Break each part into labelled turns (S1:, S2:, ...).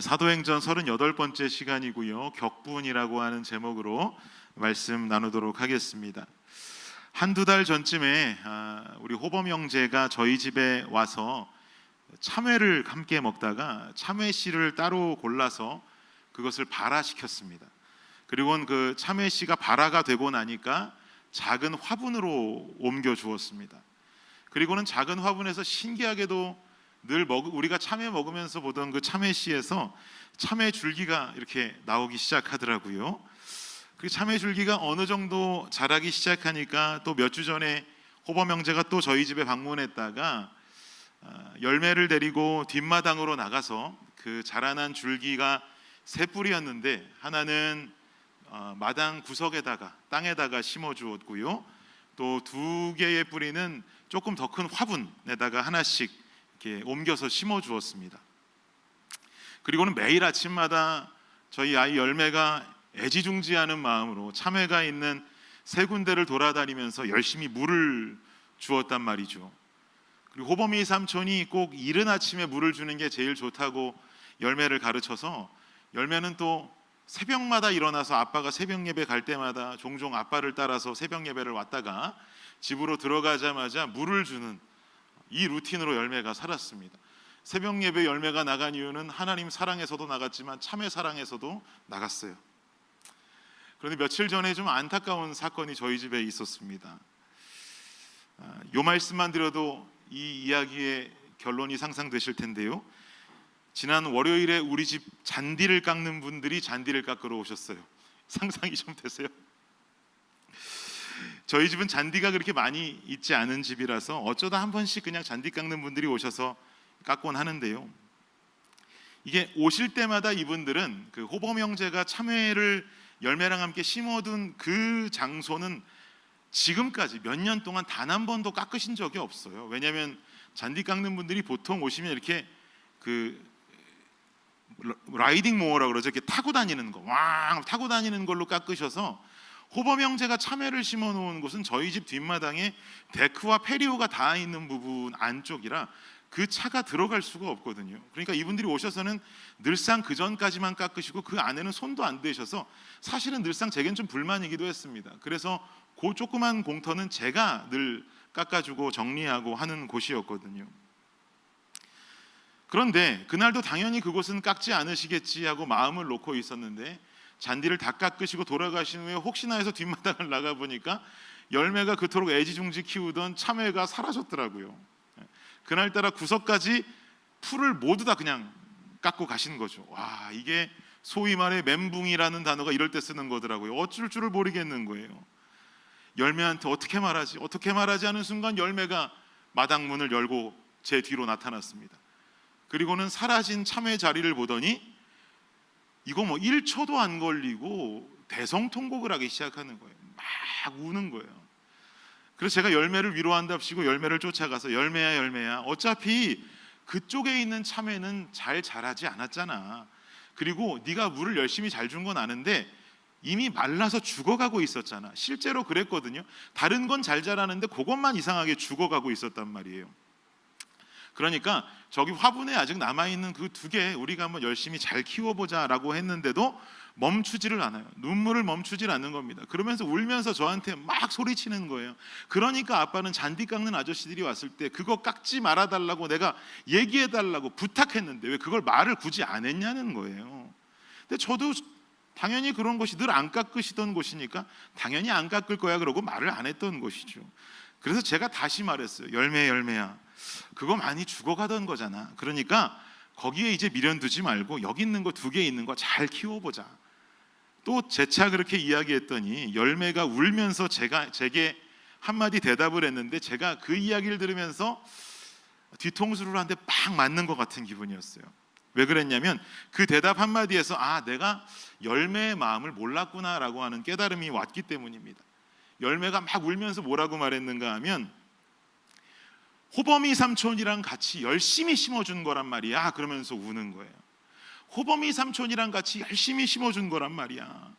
S1: 사도행전 38번째 시간이고요. 격분이라고 하는 제목으로 말씀 나누도록 하겠습니다. 한두 달 전쯤에 우리 호범 형제가 저희 집에 와서 참외를 함께 먹다가 참외 씨를 따로 골라서 그것을 발화시켰습니다. 그리고는 그 참외 씨가 발화가 되고 나니까 작은 화분으로 옮겨 주었습니다. 그리고는 작은 화분에서 신기하게도 늘 우리가 참외 먹으면서 보던 그 참외 씨에서 참외 줄기가 이렇게 나오기 시작하더라고요. 그 참외 줄기가 어느 정도 자라기 시작하니까 또 몇 주 전에 호범 형제가 또 저희 집에 방문했다가 열매를 데리고 뒷마당으로 나가서 그 자라난 줄기가 세 뿌리였는데 하나는 마당 구석에다가 땅에다가 심어 주었고요. 또 두 개의 뿌리는 조금 더 큰 화분에다가 하나씩 이렇게 옮겨서 심어 주었습니다. 그리고는 매일 아침마다 저희 아이 열매가 애지중지하는 마음으로 참외가 있는 세 군데를 돌아다니면서 열심히 물을 주었단 말이죠. 그리고 호범이 삼촌이 꼭 이른 아침에 물을 주는 게 제일 좋다고 열매를 가르쳐서 열매는 또 새벽마다 일어나서 아빠가 새벽 예배 갈 때마다 종종 아빠를 따라서 새벽 예배를 왔다가 집으로 들어가자마자 물을 주는 이 루틴으로 열매가 살았습니다. 새벽 예배 열매가 나간 이유는 하나님 사랑에서도 나갔지만 참외 사랑에서도 나갔어요. 그런데 며칠 전에 좀 안타까운 사건이 저희 집에 있었습니다. 요 말씀만 드려도 이 이야기의 결론이 상상되실 텐데요. 지난 월요일에 우리 집 잔디를 깎는 분들이 잔디를 깎으러 오셨어요. 상상이 좀 되세요? 저희 집은 잔디가 그렇게 많이 있지 않은 집이라서 어쩌다 한 번씩 그냥 잔디 깎는 분들이 오셔서 깎곤 하는데요. 이게 오실 때마다 이분들은 그 호범 형제가 참외를 열매랑 함께 심어둔 그 장소는 지금까지 몇 년 동안 단 한 번도 깎으신 적이 없어요. 왜냐하면 잔디 깎는 분들이 보통 오시면 이렇게 그 라이딩 모어라고 그러죠. 이렇게 타고 다니는 거, 왕 타고 다니는 걸로 깎으셔서 호범 형제가 참외를 심어 놓은 곳은 저희 집 뒷마당에 데크와 페리오가 다 있는 부분 안쪽이라 그 차가 들어갈 수가 없거든요. 그러니까 이분들이 오셔서는 늘상 그 전까지만 깎으시고 그 안에는 손도 안 대셔서 사실은 늘상 제겐 좀 불만이기도 했습니다. 그래서 그 조그만 공터는 제가 늘 깎아주고 정리하고 하는 곳이었거든요. 그런데 그날도 당연히 그곳은 깎지 않으시겠지 하고 마음을 놓고 있었는데 잔디를 다 깎으시고 돌아가신 후에 혹시나 해서 뒷마당을 나가보니까 열매가 그토록 애지중지 키우던 참외가 사라졌더라고요. 그날따라 구석까지 풀을 모두 다 그냥 깎고 가신 거죠. 와, 이게 소위 말해 멘붕이라는 단어가 이럴 때 쓰는 거더라고요. 어쩔 줄을 모르겠는 거예요. 열매한테 어떻게 말하지 하는 순간 열매가 마당 문을 열고 제 뒤로 나타났습니다. 그리고는 사라진 참외 자리를 보더니 이거 뭐 1초도 안 걸리고 대성통곡을 하기 시작하는 거예요. 막 우는 거예요. 그래서 제가 열매를 위로한답시고 열매를 쫓아가서 열매야 어차피 그쪽에 있는 참외는 잘 자라지 않았잖아. 그리고 네가 물을 열심히 잘 준 건 아는데 이미 말라서 죽어가고 있었잖아. 실제로 그랬거든요. 다른 건 잘 자라는데 그것만 이상하게 죽어가고 있었단 말이에요. 그러니까 저기 화분에 아직 남아있는 그 두 개 우리가 한번 열심히 잘 키워보자라고 했는데도 멈추지를 않아요. 눈물을 멈추질 않는 겁니다. 그러면서 울면서 저한테 막 소리치는 거예요. 그러니까 아빠는 잔디 깎는 아저씨들이 왔을 때 그거 깎지 말아달라고 내가 얘기해달라고 부탁했는데 왜 그걸 말을 굳이 안 했냐는 거예요. 근데 저도 당연히 그런 곳이 늘 안 깎으시던 곳이니까 당연히 안 깎을 거야 그러고 말을 안 했던 곳이죠. 그래서 제가 다시 말했어요. 열매야 그거 많이 죽어가던 거잖아. 그러니까 거기에 이제 미련 두지 말고 여기 있는 거 두 개 있는 거 잘 키워보자. 또 재차 그렇게 이야기했더니 열매가 울면서 제게 한마디 대답을 했는데 제가 그 이야기를 들으면서 뒤통수를 한 대 빡 맞는 것 같은 기분이었어요. 왜 그랬냐면 그 대답 한마디에서 내가 열매의 마음을 몰랐구나라고 하는 깨달음이 왔기 때문입니다. 열매가 막 울면서 뭐라고 말했는가 하면 호범이 삼촌이랑 같이 열심히 심어준 거란 말이야. 그러면서 우는 거예요. 호범이 삼촌이랑 같이 열심히 심어준 거란 말이야.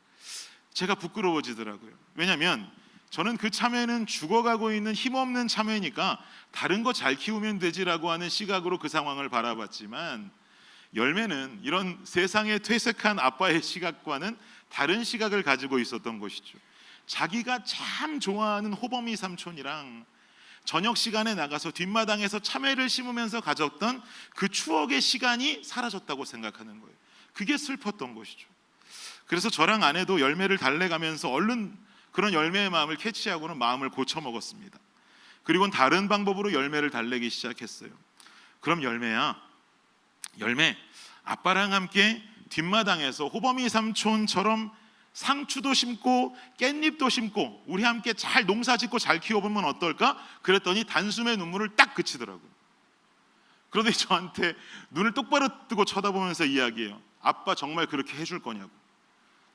S1: 제가 부끄러워지더라고요. 왜냐하면 저는 그 참외는 죽어가고 있는 힘없는 참외니까 다른 거 잘 키우면 되지라고 하는 시각으로 그 상황을 바라봤지만 열매는 이런 세상에 퇴색한 아빠의 시각과는 다른 시각을 가지고 있었던 것이죠. 자기가 참 좋아하는 호범이 삼촌이랑 저녁 시간에 나가서 뒷마당에서 참외를 심으면서 가졌던 그 추억의 시간이 사라졌다고 생각하는 거예요. 그게 슬펐던 것이죠. 그래서 저랑 아내도 열매를 달래가면서 얼른 그런 열매의 마음을 캐치하고는 마음을 고쳐 먹었습니다. 그리고는 다른 방법으로 열매를 달래기 시작했어요. 그럼 열매야, 열매, 아빠랑 함께 뒷마당에서 호범이 삼촌처럼 상추도 심고 깻잎도 심고 우리 함께 잘 농사짓고 잘 키워보면 어떨까? 그랬더니 단숨에 눈물을 딱 그치더라고요. 그러더니 저한테 눈을 똑바로 뜨고 쳐다보면서 이야기해요. 아빠 정말 그렇게 해줄 거냐고.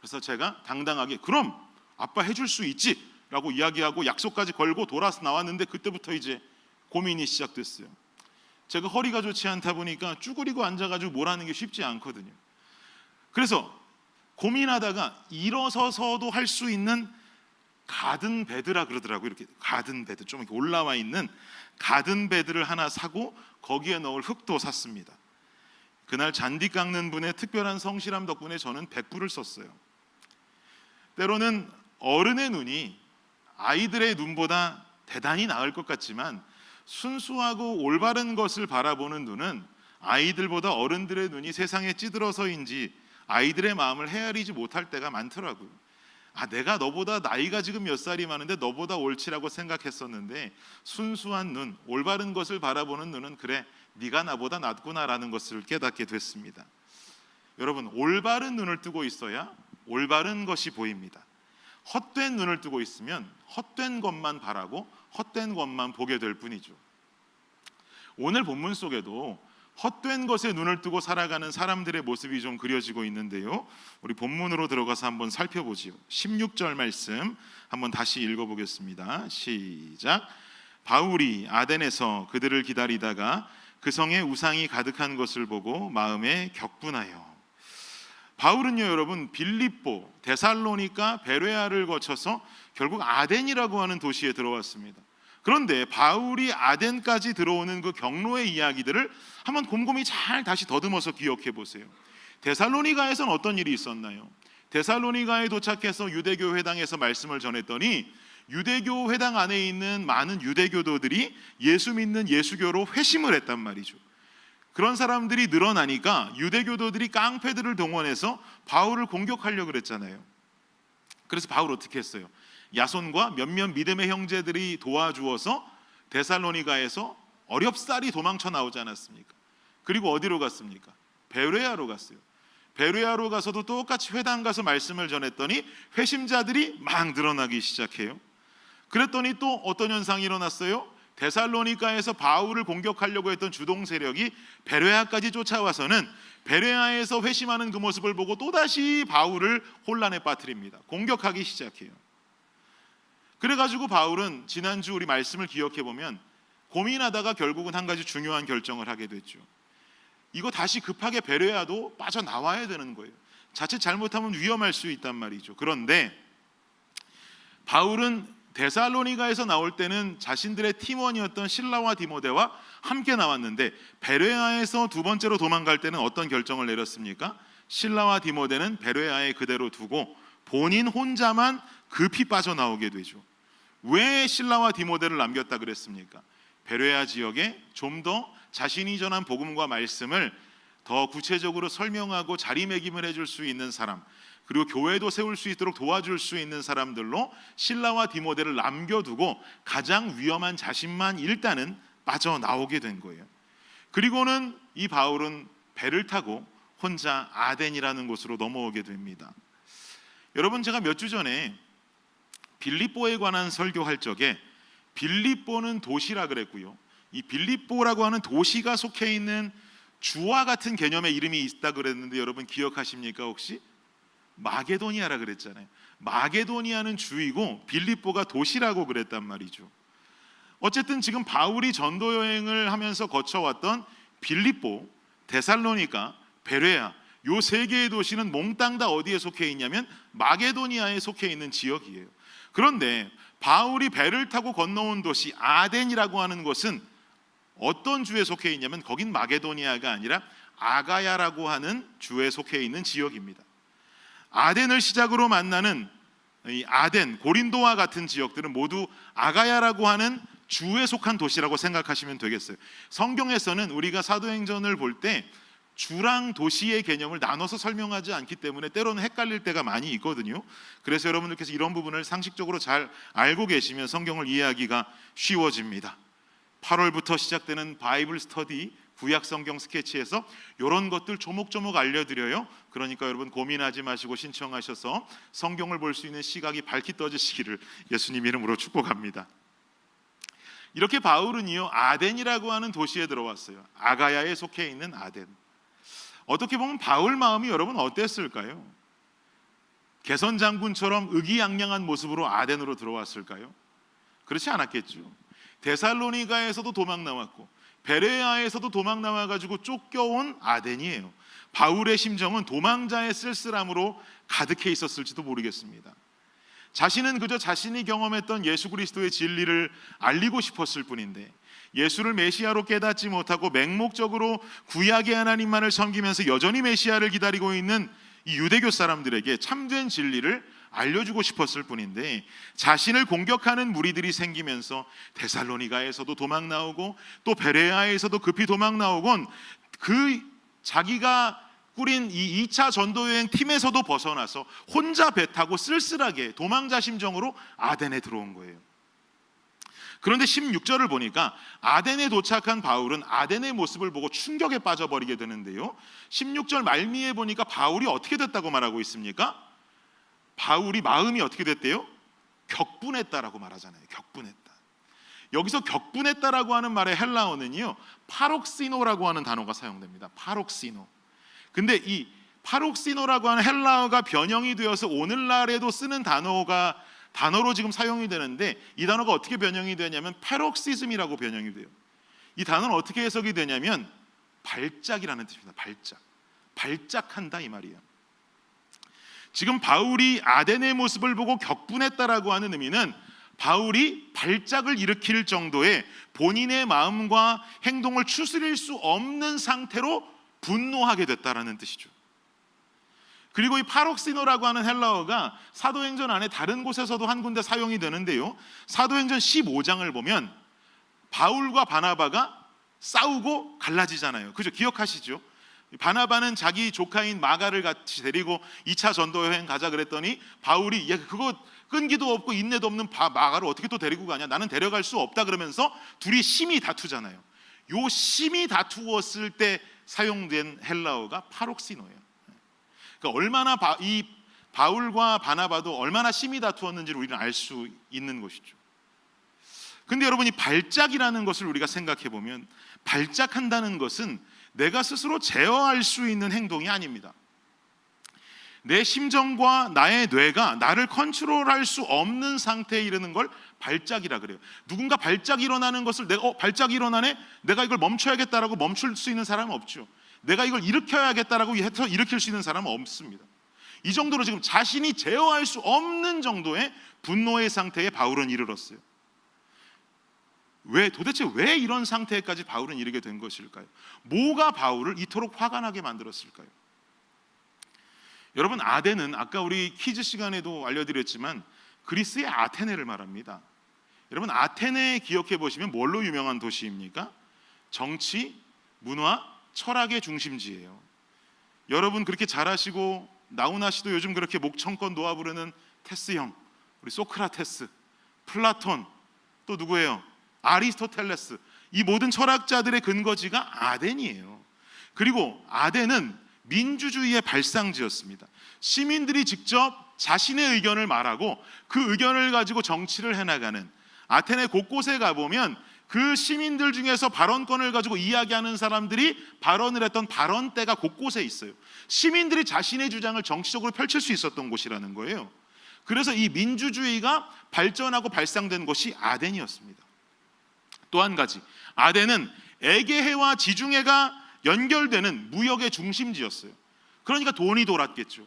S1: 그래서 제가 당당하게 그럼 아빠 해줄 수 있지 라고 이야기하고 약속까지 걸고 돌아서 나왔는데, 그때부터 이제 고민이 시작됐어요. 제가 허리가 좋지 않다 보니까 쭈그리고 앉아가지고 뭘 하는 게 쉽지 않거든요. 그래서 고민하다가 일어서서도 할 수 있는 가든 베드라 그러더라고요. 이렇게 가든 베드, 좀 이렇게 올라와 있는 가든 베드를 하나 사고 거기에 넣을 흙도 샀습니다. 그날 잔디 깎는 분의 특별한 성실함 덕분에 저는 100불을 썼어요. 때로는 어른의 눈이 아이들의 눈보다 대단히 나을 것 같지만 순수하고 올바른 것을 바라보는 눈은 아이들보다 어른들의 눈이 세상에 찌들어서인지 아이들의 마음을 헤아리지 못할 때가 많더라고요. 내가 너보다 나이가 지금 몇 살이 많은데 너보다 옳지라고 생각했었는데 순수한 눈, 올바른 것을 바라보는 눈은 그래, 네가 나보다 낫구나라는 것을 깨닫게 됐습니다. 여러분, 올바른 눈을 뜨고 있어야 올바른 것이 보입니다. 헛된 눈을 뜨고 있으면 헛된 것만 바라고 헛된 것만 보게 될 뿐이죠. 오늘 본문 속에도 헛된 것에 눈을 뜨고 살아가는 사람들의 모습이 좀 그려지고 있는데요, 우리 본문으로 들어가서 한번 살펴보지요. 16절 말씀 한번 다시 읽어보겠습니다. 시작. 바울이 아덴에서 그들을 기다리다가 그 성에 우상이 가득한 것을 보고 마음에 격분하여. 바울은요 여러분, 빌립보, 데살로니가, 베레아를 거쳐서 결국 아덴이라고 하는 도시에 들어왔습니다. 그런데 바울이 아덴까지 들어오는 그 경로의 이야기들을 한번 곰곰이 잘 다시 더듬어서 기억해 보세요. 데살로니가에서는 어떤 일이 있었나요? 데살로니가에 도착해서 유대교 회당에서 말씀을 전했더니 유대교 회당 안에 있는 많은 유대교도들이 예수 믿는 예수교로 회심을 했단 말이죠. 그런 사람들이 늘어나니까 유대교도들이 깡패들을 동원해서 바울을 공격하려고 그랬잖아요. 그래서 바울 어떻게 했어요? 야손과 몇몇 믿음의 형제들이 도와주어서 데살로니가에서 어렵사리 도망쳐 나오지 않았습니까? 그리고 어디로 갔습니까? 베레아로 갔어요. 베레아로 가서도 똑같이 회당 가서 말씀을 전했더니 회심자들이 막 늘어나기 시작해요. 그랬더니 또 어떤 현상이 일어났어요? 데살로니가에서 바울을 공격하려고 했던 주동 세력이 베레아까지 쫓아와서는 베레아에서 회심하는 그 모습을 보고 또다시 바울을 혼란에 빠뜨립니다. 공격하기 시작해요. 그래가지고 바울은 지난주 우리 말씀을 기억해 보면 고민하다가 결국은 한 가지 중요한 결정을 하게 됐죠. 이거 다시 급하게 베레아도 빠져나와야 되는 거예요. 자칫 잘못하면 위험할 수 있단 말이죠. 그런데 바울은 데살로니가에서 나올 때는 자신들의 팀원이었던 실라와 디모데와 함께 나왔는데 베레아에서 두 번째로 도망갈 때는 어떤 결정을 내렸습니까? 실라와 디모데는 베레아에 그대로 두고 본인 혼자만 급히 빠져나오게 되죠. 왜 실라와 디모데를 남겼다 그랬습니까? 베레아 지역에 좀 더 자신이 전한 복음과 말씀을 더 구체적으로 설명하고 자리매김을 해줄 수 있는 사람, 그리고 교회도 세울 수 있도록 도와줄 수 있는 사람들로 실라와 디모데를 남겨두고 가장 위험한 자신만 일단은 빠져나오게 된 거예요. 그리고는 이 바울은 배를 타고 혼자 아덴이라는 곳으로 넘어오게 됩니다. 여러분, 제가 몇 주 전에 빌립보에 관한 설교할 적에 빌립보는 도시라 그랬고요, 이 빌립보라고 하는 도시가 속해 있는 주와 같은 개념의 이름이 있다 그랬는데 여러분 기억하십니까 혹시? 마게도니아라 그랬잖아요. 마게도니아는 주이고 빌립보가 도시라고 그랬단 말이죠. 어쨌든 지금 바울이 전도 여행을 하면서 거쳐왔던 빌립보, 데살로니가, 베레아, 요 세 개의 도시는 몽땅 다 어디에 속해 있냐면 마게도니아에 속해 있는 지역이에요. 그런데 바울이 배를 타고 건너온 도시 아덴이라고 하는 곳은 어떤 주에 속해 있냐면 거긴 마게도니아가 아니라 아가야라고 하는 주에 속해 있는 지역입니다. 아덴을 시작으로 만나는 이 아덴, 고린도와 같은 지역들은 모두 아가야라고 하는 주에 속한 도시라고 생각하시면 되겠어요. 성경에서는 우리가 사도행전을 볼 때 주랑 도시의 개념을 나눠서 설명하지 않기 때문에 때로는 헷갈릴 때가 많이 있거든요. 그래서 여러분들께서 이런 부분을 상식적으로 잘 알고 계시면 성경을 이해하기가 쉬워집니다. 8월부터 시작되는 바이블 스터디 구약 성경 스케치에서 이런 것들 조목조목 알려드려요. 그러니까 여러분 고민하지 마시고 신청하셔서 성경을 볼 수 있는 시각이 밝히 떠지시기를 예수님 이름으로 축복합니다. 이렇게 바울은요, 아덴이라고 하는 도시에 들어왔어요. 아가야에 속해 있는 아덴. 어떻게 보면 바울 마음이 여러분 어땠을까요? 개선 장군처럼 의기양양한 모습으로 아덴으로 들어왔을까요? 그렇지 않았겠죠. 데살로니가에서도 도망 나왔고 베레아에서도 도망 나와가지고 쫓겨온 아덴이에요. 바울의 심정은 도망자의 쓸쓸함으로 가득해 있었을지도 모르겠습니다. 자신은 그저 자신이 경험했던 예수 그리스도의 진리를 알리고 싶었을 뿐인데 예수를 메시아로 깨닫지 못하고 맹목적으로 구약의 하나님만을 섬기면서 여전히 메시아를 기다리고 있는 이 유대교 사람들에게 참된 진리를 알려주고 싶었을 뿐인데 자신을 공격하는 무리들이 생기면서 데살로니가에서도 도망 나오고 또 베레아에서도 급히 도망 나오곤 그 자기가 꾸린 이 2차 전도여행 팀에서도 벗어나서 혼자 배 타고 쓸쓸하게 도망자 심정으로 아덴에 들어온 거예요. 그런데 16절을 보니까 아덴에 도착한 바울은 아덴의 모습을 보고 충격에 빠져버리게 되는데요, 16절 말미에 보니까 바울이 어떻게 됐다고 말하고 있습니까? 바울이 마음이 어떻게 됐대요? 격분했다라고 말하잖아요. 격분했다. 여기서 격분했다라고 하는 말의 헬라어는요, 파록시노라고 하는 단어가 사용됩니다. 파록시노. 근데 이 파록시노라고 하는 헬라어가 변형이 되어서 오늘날에도 쓰는 단어로 지금 사용이 되는데, 이 단어가 어떻게 변형이 되냐면 패럭시즘이라고 변형이 돼요. 이 단어는 어떻게 해석이 되냐면 발작이라는 뜻입니다. 발작한다 이 말이에요. 지금 바울이 아덴의 모습을 보고 격분했다라고 하는 의미는 바울이 발작을 일으킬 정도의 본인의 마음과 행동을 추스릴 수 없는 상태로 분노하게 됐다라는 뜻이죠. 그리고 이 파록시노라고 하는 헬라어가 사도행전 안에 다른 곳에서도 한 군데 사용이 되는데요, 사도행전 15장을 보면 바울과 바나바가 싸우고 갈라지잖아요. 그죠? 기억하시죠? 바나바는 자기 조카인 마가를 같이 데리고 2차 전도 여행 가자 그랬더니 바울이 그거 끈기도 없고 인내도 없는 마가를 어떻게 또 데리고 가냐, 나는 데려갈 수 없다 그러면서 둘이 심히 다투잖아요. 요 심히 다투었을 때 사용된 헬라어가 파록시노예요. 그러니까 얼마나 이 바울과 바나바도 얼마나 심히 다투었는지를 우리는 알 수 있는 것이죠. 근데 여러분, 이 발작이라는 것을 우리가 생각해 보면 발작한다는 것은 내가 스스로 제어할 수 있는 행동이 아닙니다. 내 심정과 나의 뇌가 나를 컨트롤할 수 없는 상태에 이르는 걸 발작이라 그래요. 누군가 발작이 일어나는 것을 내가 발작이 일어나네, 내가 이걸 멈춰야겠다라고 멈출 수 있는 사람은 없죠. 내가 이걸 일으켜야겠다라고 해서 일으킬 수 있는 사람은 없습니다. 이 정도로 지금 자신이 제어할 수 없는 정도의 분노의 상태에 바울은 이르렀어요. 도대체 왜 이런 상태까지 바울은 이르게 된 것일까요? 뭐가 바울을 이토록 화가 나게 만들었을까요? 여러분, 아덴은 아까 우리 퀴즈 시간에도 알려드렸지만 그리스의 아테네를 말합니다. 여러분, 아테네 기억해 보시면 뭘로 유명한 도시입니까? 정치, 문화, 철학의 중심지예요. 여러분 그렇게 잘하시고 나우나 씨도 요즘 그렇게 목청껏 놓아 부르는 테스 형, 우리 소크라테스, 플라톤, 또 누구예요? 아리스토텔레스. 이 모든 철학자들의 근거지가 아덴이에요. 그리고 아덴은 민주주의의 발상지였습니다. 시민들이 직접 자신의 의견을 말하고 그 의견을 가지고 정치를 해나가는, 아테네 곳곳에 가보면 그 시민들 중에서 발언권을 가지고 이야기하는 사람들이 발언을 했던 발언대가 곳곳에 있어요. 시민들이 자신의 주장을 정치적으로 펼칠 수 있었던 곳이라는 거예요. 그래서 이 민주주의가 발전하고 발상된 곳이 아덴이었습니다. 또 한 가지, 아덴은 에게해와 지중해가 연결되는 무역의 중심지였어요. 그러니까 돈이 돌았겠죠.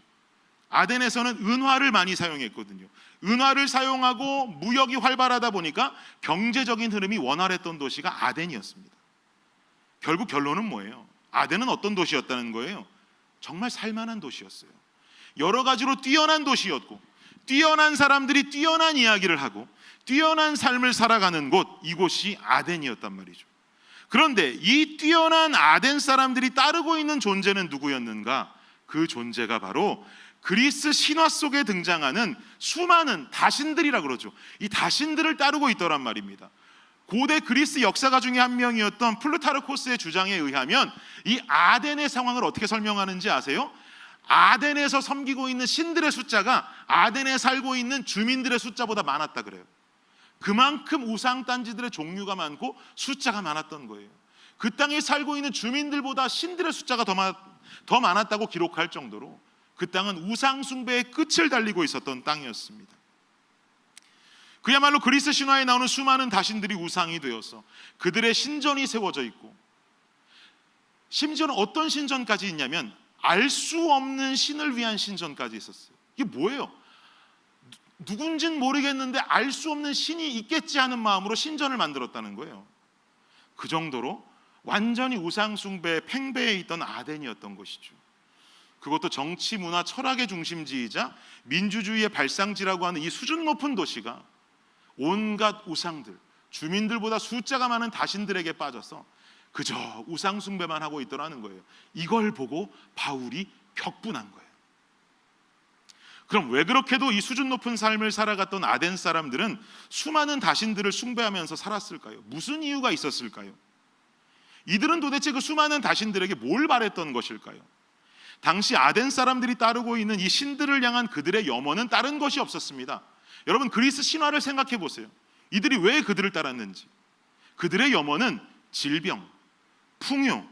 S1: 아덴에서는 은화를 많이 사용했거든요. 은화를 사용하고 무역이 활발하다 보니까 경제적인 흐름이 원활했던 도시가 아덴이었습니다. 결국 결론은 뭐예요? 아덴은 어떤 도시였다는 거예요? 정말 살만한 도시였어요. 여러 가지로 뛰어난 도시였고, 뛰어난 사람들이 뛰어난 이야기를 하고 뛰어난 삶을 살아가는 곳, 이곳이 아덴이었단 말이죠. 그런데 이 뛰어난 아덴 사람들이 따르고 있는 존재는 누구였는가? 그 존재가 바로 그리스 신화 속에 등장하는 수많은 다신들이라 그러죠. 이 다신들을 따르고 있더란 말입니다. 고대 그리스 역사가 중에 한 명이었던 플루타르코스의 주장에 의하면 이 아덴의 상황을 어떻게 설명하는지 아세요? 아덴에서 섬기고 있는 신들의 숫자가 아덴에 살고 있는 주민들의 숫자보다 많았다 그래요. 그만큼 우상단지들의 종류가 많고 숫자가 많았던 거예요. 그 땅에 살고 있는 주민들보다 신들의 숫자가 더 많았다고 기록할 정도로 그 땅은 우상 숭배의 끝을 달리고 있었던 땅이었습니다. 그야말로 그리스 신화에 나오는 수많은 다신들이 우상이 되어서 그들의 신전이 세워져 있고, 심지어는 어떤 신전까지 있냐면 알 수 없는 신을 위한 신전까지 있었어요. 이게 뭐예요? 누군진 모르겠는데 알 수 없는 신이 있겠지 하는 마음으로 신전을 만들었다는 거예요. 그 정도로 완전히 우상 숭배 팽배해 있던 아덴이었던 것이죠. 그것도 정치, 문화, 철학의 중심지이자 민주주의의 발상지라고 하는 이 수준 높은 도시가 온갖 우상들, 주민들보다 숫자가 많은 다신들에게 빠져서 그저 우상 숭배만 하고 있더라는 거예요. 이걸 보고 바울이 격분한 거예요. 그럼 왜 그렇게도 이 수준 높은 삶을 살아갔던 아덴 사람들은 수많은 다신들을 숭배하면서 살았을까요? 무슨 이유가 있었을까요? 이들은 도대체 그 수많은 다신들에게 뭘 바랬던 것일까요? 당시 아덴 사람들이 따르고 있는 이 신들을 향한 그들의 염원은 다른 것이 없었습니다. 여러분, 그리스 신화를 생각해 보세요. 이들이 왜 그들을 따랐는지. 그들의 염원은 질병, 풍요,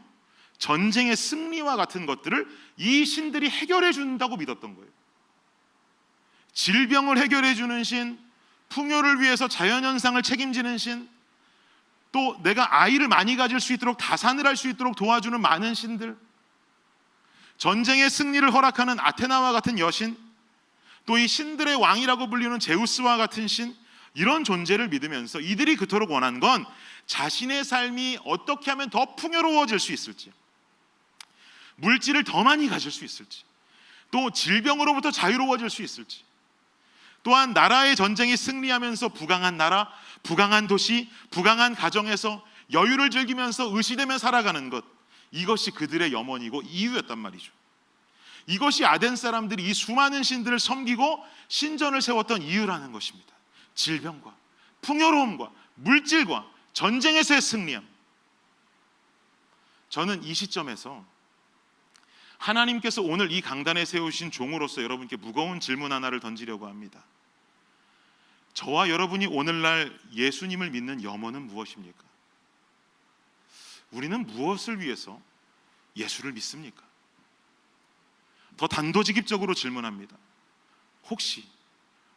S1: 전쟁의 승리와 같은 것들을 이 신들이 해결해 준다고 믿었던 거예요. 질병을 해결해 주는 신, 풍요를 위해서 자연현상을 책임지는 신, 또 내가 아이를 많이 가질 수 있도록 다산을 할 수 있도록 도와주는 많은 신들, 전쟁의 승리를 허락하는 아테나와 같은 여신, 또 이 신들의 왕이라고 불리는 제우스와 같은 신, 이런 존재를 믿으면서 이들이 그토록 원한 건 자신의 삶이 어떻게 하면 더 풍요로워질 수 있을지, 물질을 더 많이 가질 수 있을지, 또 질병으로부터 자유로워질 수 있을지, 또한 나라의 전쟁이 승리하면서 부강한 나라, 부강한 도시, 부강한 가정에서 여유를 즐기면서 의시되며 살아가는 것, 이것이 그들의 염원이고 이유였단 말이죠. 이것이 아덴 사람들이 이 수많은 신들을 섬기고 신전을 세웠던 이유라는 것입니다. 질병과 풍요로움과 물질과 전쟁에서의 승리함. 저는 이 시점에서 하나님께서 오늘 이 강단에 세우신 종으로서 여러분께 무거운 질문 하나를 던지려고 합니다. 저와 여러분이 오늘날 예수님을 믿는 염원은 무엇입니까? 우리는 무엇을 위해서 예수를 믿습니까? 더 단도직입적으로 질문합니다. 혹시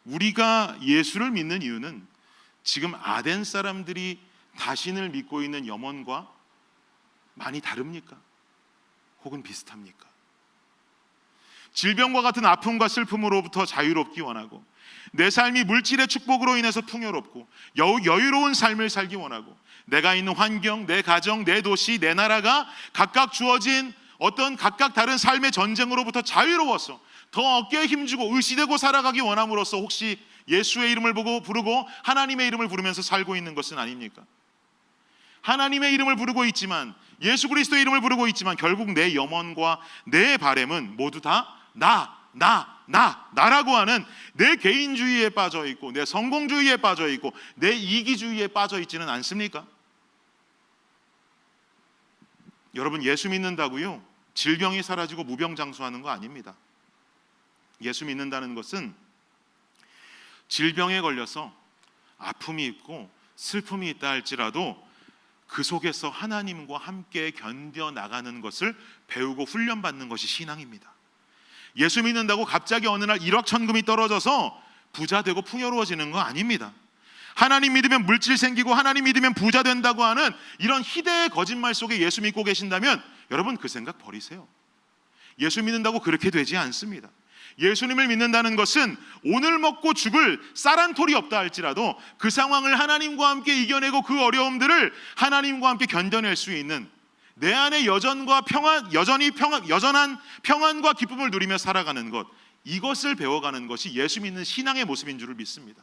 S1: 우리가 예수를 믿는 이유는 지금 아덴 사람들이 다신을 믿고 있는 염원과 많이 다릅니까? 혹은 비슷합니까? 질병과 같은 아픔과 슬픔으로부터 자유롭기 원하고, 내 삶이 물질의 축복으로 인해서 풍요롭고 여유로운 삶을 살기 원하고, 내가 있는 환경, 내 가정, 내 도시, 내 나라가 각각 주어진 어떤 각각 다른 삶의 전쟁으로부터 자유로워서 더 어깨에 힘주고 의시되고 살아가기 원함으로써 혹시 예수의 이름을 보고 부르고 하나님의 이름을 부르면서 살고 있는 것은 아닙니까? 하나님의 이름을 부르고 있지만, 예수 그리스도의 이름을 부르고 있지만 결국 내 염원과 내 바램은 모두 다 나라고 하는 내 개인주의에 빠져 있고, 내 성공주의에 빠져 있고, 내 이기주의에 빠져 있지는 않습니까? 여러분, 예수 믿는다고요 질병이 사라지고 무병장수하는 거 아닙니다. 예수 믿는다는 것은 질병에 걸려서 아픔이 있고 슬픔이 있다 할지라도 그 속에서 하나님과 함께 견뎌나가는 것을 배우고 훈련받는 것이 신앙입니다. 예수 믿는다고 갑자기 어느 날 1억 천금이 떨어져서 부자 되고 풍요로워지는 거 아닙니다. 하나님 믿으면 물질 생기고 하나님 믿으면 부자 된다고 하는 이런 희대의 거짓말 속에 예수 믿고 계신다면 여러분, 그 생각 버리세요. 예수 믿는다고 그렇게 되지 않습니다. 예수님을 믿는다는 것은 오늘 먹고 죽을 쌀 한 톨이 없다 할지라도 그 상황을 하나님과 함께 이겨내고 그 어려움들을 하나님과 함께 견뎌낼 수 있는 내 안에 여전한 평안과 기쁨을 누리며 살아가는 것, 이것을 배워가는 것이 예수 믿는 신앙의 모습인 줄을 믿습니다.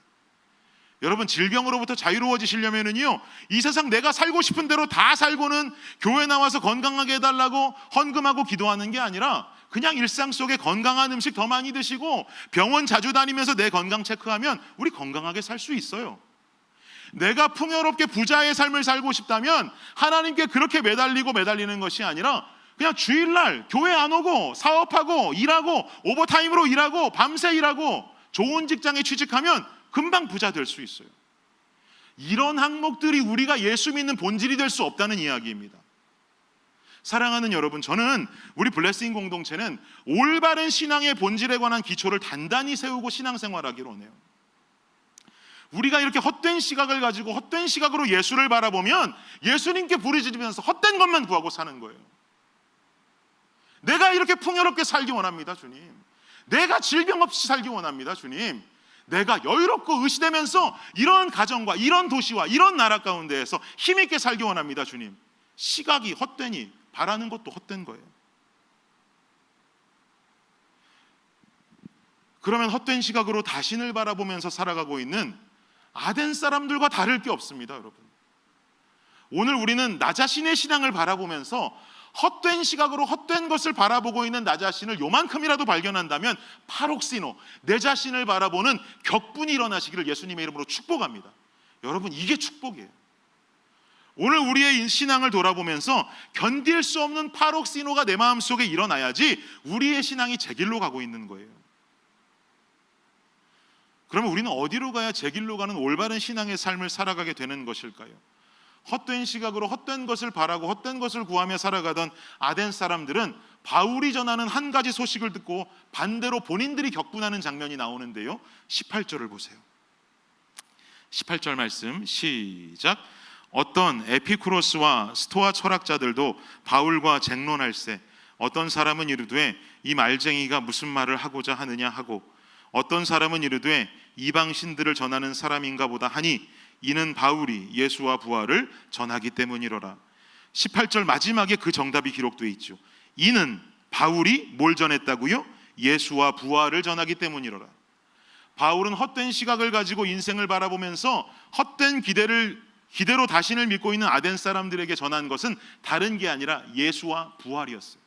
S1: 여러분, 질병으로부터 자유로워지시려면은요, 이 세상 내가 살고 싶은 대로 다 살고는 교회 나와서 건강하게 해달라고 헌금하고 기도하는 게 아니라 그냥 일상 속에 건강한 음식 더 많이 드시고 병원 자주 다니면서 내 건강 체크하면 우리 건강하게 살 수 있어요. 내가 풍요롭게 부자의 삶을 살고 싶다면 하나님께 그렇게 매달리는 것이 아니라 그냥 주일날 교회 안 오고 사업하고 일하고 오버타임으로 일하고 밤새 일하고 좋은 직장에 취직하면 금방 부자 될 수 있어요. 이런 항목들이 우리가 예수 믿는 본질이 될 수 없다는 이야기입니다. 사랑하는 여러분, 저는 우리 블레싱 공동체는 올바른 신앙의 본질에 관한 기초를 단단히 세우고 신앙생활하기를 원해요. 우리가 이렇게 헛된 시각을 가지고 헛된 시각으로 예수를 바라보면 예수님께 부르짖으면서 헛된 것만 구하고 사는 거예요. 내가 이렇게 풍요롭게 살기 원합니다, 주님. 내가 질병 없이 살기 원합니다, 주님. 내가 여유롭고 의시되면서 이런 가정과 이런 도시와 이런 나라 가운데에서 힘있게 살기 원합니다, 주님. 시각이 헛되니 바라는 것도 헛된 거예요. 그러면 헛된 시각으로 자신을 바라보면서 살아가고 있는 아덴 사람들과 다를 게 없습니다, 여러분. 오늘 우리는 나 자신의 신앙을 바라보면서 헛된 시각으로 헛된 것을 바라보고 있는 나 자신을 요만큼이라도 발견한다면 파록시노, 내 자신을 바라보는 격분이 일어나시기를 예수님의 이름으로 축복합니다. 여러분, 이게 축복이에요. 오늘 우리의 신앙을 돌아보면서 견딜 수 없는 파록시노가 내 마음속에 일어나야지 우리의 신앙이 제 길로 가고 있는 거예요. 그러면 우리는 어디로 가야 제 길로 가는 올바른 신앙의 삶을 살아가게 되는 것일까요? 헛된 시각으로 헛된 것을 바라고 헛된 것을 구하며 살아가던 아덴 사람들은 바울이 전하는 한 가지 소식을 듣고 반대로 본인들이 격분하는 장면이 나오는데요, 18절을 보세요. 18절 말씀 시작. 어떤 에피쿠로스와 스토아 철학자들도 바울과 쟁론할세, 어떤 사람은 이르되 이 말쟁이가 무슨 말을 하고자 하느냐 하고, 어떤 사람은 이르되 이방 신들을 전하는 사람인가 보다 하니 이는 바울이 예수와 부활을 전하기 때문이로라. 18절 마지막에 그 정답이 기록되어 있죠. 이는 바울이 뭘 전했다고요? 예수와 부활을 전하기 때문이로라. 바울은 헛된 시각을 가지고 인생을 바라보면서 헛된 기대로 자신을 믿고 있는 아덴 사람들에게 전한 것은 다른 게 아니라 예수와 부활이었어요.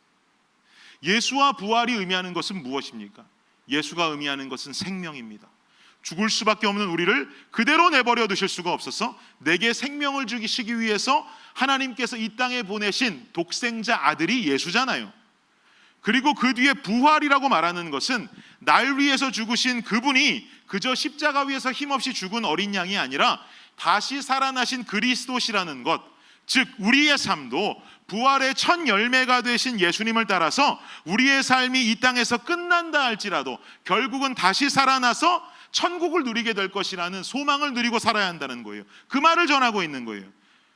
S1: 예수와 부활이 의미하는 것은 무엇입니까? 예수가 의미하는 것은 생명입니다. 죽을 수밖에 없는 우리를 그대로 내버려 두실 수가 없어서 내게 생명을 주시기 위해서 하나님께서 이 땅에 보내신 독생자 아들이 예수잖아요. 그리고 그 뒤에 부활이라고 말하는 것은 날 위해서 죽으신 그분이 그저 십자가 위에서 힘없이 죽은 어린 양이 아니라 다시 살아나신 그리스도시라는 것, 즉 우리의 삶도 부활의 첫 열매가 되신 예수님을 따라서 우리의 삶이 이 땅에서 끝난다 할지라도 결국은 다시 살아나서 천국을 누리게 될 것이라는 소망을 누리고 살아야 한다는 거예요. 그 말을 전하고 있는 거예요.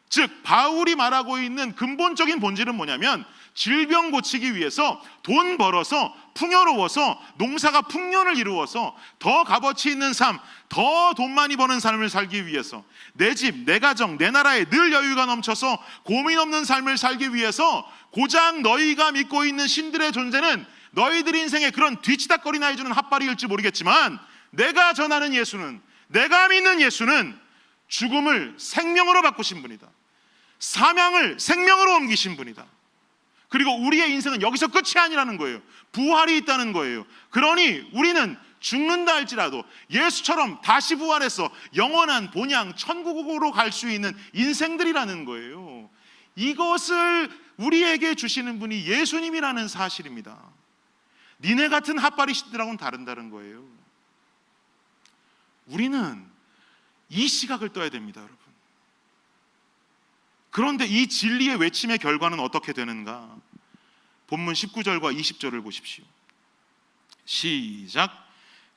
S1: 즉 바울이 말하고 있는 근본적인 본질은 뭐냐면 질병 고치기 위해서 돈 벌어서 풍요로워서 농사가 풍년을 이루어서 더 값어치 있는 삶, 더 돈 많이 버는 삶을 살기 위해서 내 집, 내 가정, 내 나라에 늘 여유가 넘쳐서 고민 없는 삶을 살기 위해서 고작 너희가 믿고 있는 신들의 존재는 너희들 인생에 그런 뒤치다거리나 해주는 핫바리일지 모르겠지만 내가 전하는 예수는, 내가 믿는 예수는 죽음을 생명으로 바꾸신 분이다. 사망을 생명으로 옮기신 분이다. 그리고 우리의 인생은 여기서 끝이 아니라는 거예요. 부활이 있다는 거예요. 그러니 우리는 죽는다 할지라도 예수처럼 다시 부활해서 영원한 본향 천국으로 갈 수 있는 인생들이라는 거예요. 이것을 우리에게 주시는 분이 예수님이라는 사실입니다. 니네 같은 핫바리신들하고는 다른다는 거예요. 우리는 이 시각을 떠야 됩니다, 여러분. 그런데 이 진리의 외침의 결과는 어떻게 되는가? 본문 19절과 20절을 보십시오. 시작.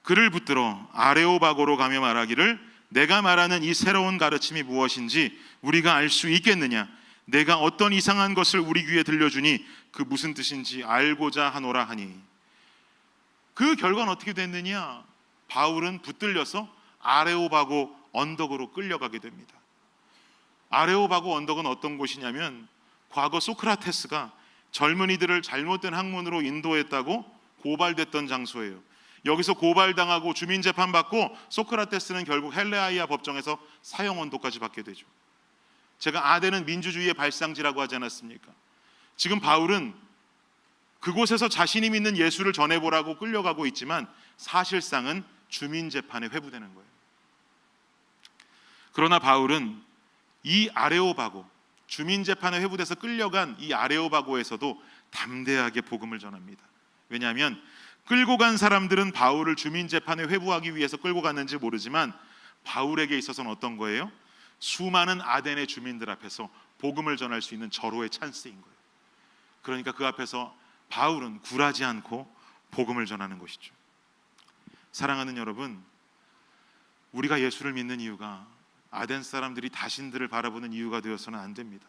S1: 그를 붙들어 아레오바고로 가며 말하기를 내가 말하는 이 새로운 가르침이 무엇인지 우리가 알 수 있겠느냐? 내가 어떤 이상한 것을 우리 귀에 들려주니 그 무슨 뜻인지 알고자 하노라 하니. 그 결과는 어떻게 됐느냐? 바울은 붙들려서 아레오바고 언덕으로 끌려가게 됩니다. 아레오바고 언덕은 어떤 곳이냐면 과거 소크라테스가 젊은이들을 잘못된 학문으로 인도했다고 고발됐던 장소예요. 여기서 고발당하고 주민 재판 받고 소크라테스는 결국 헬레아이아 법정에서 사형 언도까지 받게 되죠. 제가 아덴은 민주주의의 발상지라고 하지 않았습니까? 지금 바울은 그곳에서 자신이 믿는 예수를 전해보라고 끌려가고 있지만 사실상은 주민 재판에 회부되는 거예요. 그러나 바울은 이 아레오바고, 주민 재판에 회부돼서 끌려간 이 아레오바고에서도 담대하게 복음을 전합니다. 왜냐하면 끌고 간 사람들은 바울을 주민 재판에 회부하기 위해서 끌고 갔는지 모르지만 바울에게 있어서는 어떤 거예요? 수많은 아덴의 주민들 앞에서 복음을 전할 수 있는 절호의 찬스인 거예요. 그러니까 그 앞에서 바울은 굴하지 않고 복음을 전하는 것이죠. 사랑하는 여러분, 우리가 예수를 믿는 이유가 아덴 사람들이 자신들을 바라보는 이유가 되어서는 안 됩니다.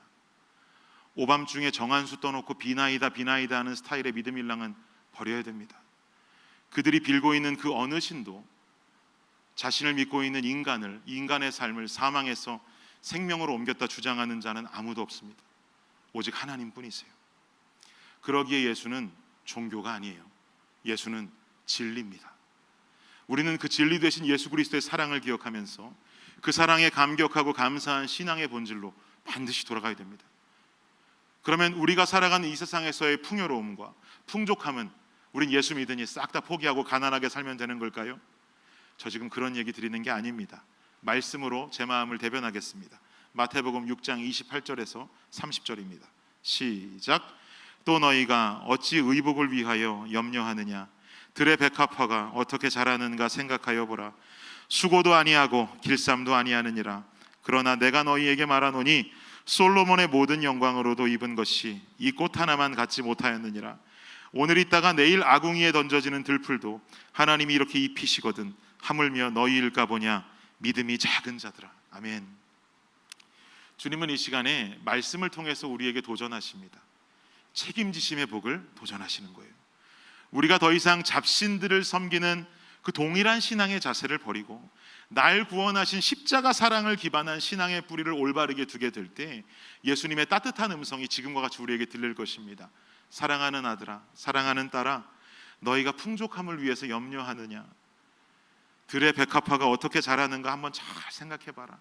S1: 오밤중에 정한수 떠놓고 비나이다 하는 스타일의 믿음 일랑은 버려야 됩니다. 그들이 빌고 있는 그 어느 신도 자신을 믿고 있는 인간의 삶을 사망에서 생명으로 옮겼다 주장하는 자는 아무도 없습니다. 오직 하나님뿐이세요. 그러기에 예수는 종교가 아니에요. 예수는 진리입니다. 우리는 그 진리 되신 예수 그리스도의 사랑을 기억하면서 그 사랑에 감격하고 감사한 신앙의 본질로 반드시 돌아가야 됩니다. 그러면 우리가 살아가는 이 세상에서의 풍요로움과 풍족함은 우린 예수 믿으니 싹 다 포기하고 가난하게 살면 되는 걸까요? 저 지금 그런 얘기 드리는 게 아닙니다. 말씀으로 제 마음을 대변하겠습니다. 마태복음 6장 28절에서 30절입니다. 시작. 또 너희가 어찌 의복을 위하여 염려하느냐? 들의 백합화가 어떻게 자라는가 생각하여 보라. 수고도 아니하고 길쌈도 아니하느니라. 그러나 내가 너희에게 말하노니 솔로몬의 모든 영광으로도 입은 것이 이 꽃 하나만 갖지 못하였느니라. 오늘 있다가 내일 아궁이에 던져지는 들풀도 하나님이 이렇게 입히시거든 하물며 너희일까 보냐. 믿음이 작은 자들아. 아멘. 주님은 이 시간에 말씀을 통해서 우리에게 도전하십니다. 책임지심의 복을 도전하시는 거예요. 우리가 더 이상 잡신들을 섬기는 그 동일한 신앙의 자세를 버리고 날 구원하신 십자가 사랑을 기반한 신앙의 뿌리를 올바르게 두게 될 때 예수님의 따뜻한 음성이 지금과 같이 우리에게 들릴 것입니다. 사랑하는 아들아, 사랑하는 딸아, 너희가 풍족함을 위해서 염려하느냐? 들의 백합화가 어떻게 자라는가 한번 잘 생각해봐라.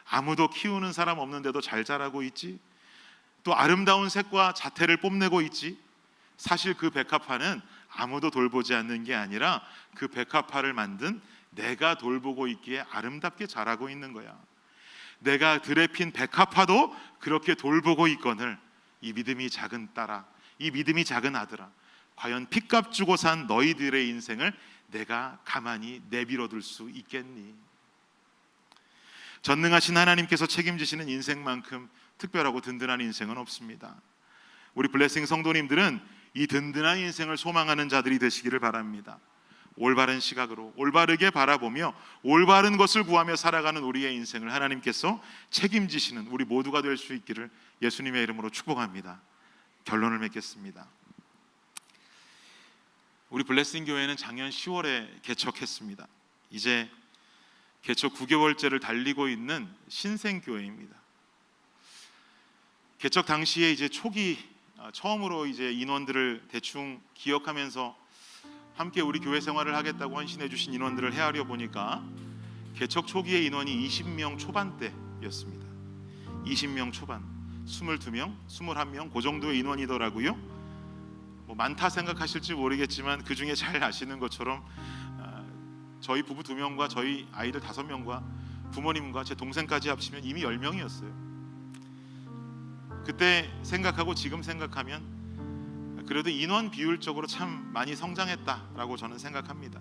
S1: 아무도 키우는 사람 없는데도 잘 자라고 있지? 또 아름다운 색과 자태를 뽐내고 있지? 사실 그 백합화는 아무도 돌보지 않는 게 아니라 그 백합화를 만든 내가 돌보고 있기에 아름답게 자라고 있는 거야. 내가 들에 핀 백합화도 그렇게 돌보고 있거늘 이 믿음이 작은 딸아, 이 믿음이 작은 아들아, 과연 핏값 주고 산 너희들의 인생을 내가 가만히 내버려 둘 수 있겠니? 전능하신 하나님께서 책임지시는 인생만큼 특별하고 든든한 인생은 없습니다. 우리 블레싱 성도님들은 이 든든한 인생을 소망하는 자들이 되시기를 바랍니다. 올바른 시각으로 올바르게 바라보며 올바른 것을 구하며 살아가는 우리의 인생을 하나님께서 책임지시는 우리 모두가 될 수 있기를 예수님의 이름으로 축복합니다. 결론을 맺겠습니다. 우리 블레싱 교회는 작년 10월에 개척했습니다. 이제 개척 9개월째를 달리고 있는 신생교회입니다. 개척 당시에 이제 초기 처음으로 이제 인원들을 대충 기억하면서 함께 우리 교회 생활을 하겠다고 헌신해 주신 인원들을 헤아려 보니까 개척 초기의 인원이 20명 초반대였습니다. 20명 초반, 22명, 21명 그 정도의 인원이더라고요. 뭐 많다 생각하실지 모르겠지만 그 중에 잘 아시는 것처럼 저희 부부 2명과 저희 아이들 5명과 부모님과 제 동생까지 합치면 이미 10명이었어요. 그때 생각하고 지금 생각하면 그래도 인원 비율적으로 참 많이 성장했다라고 저는 생각합니다.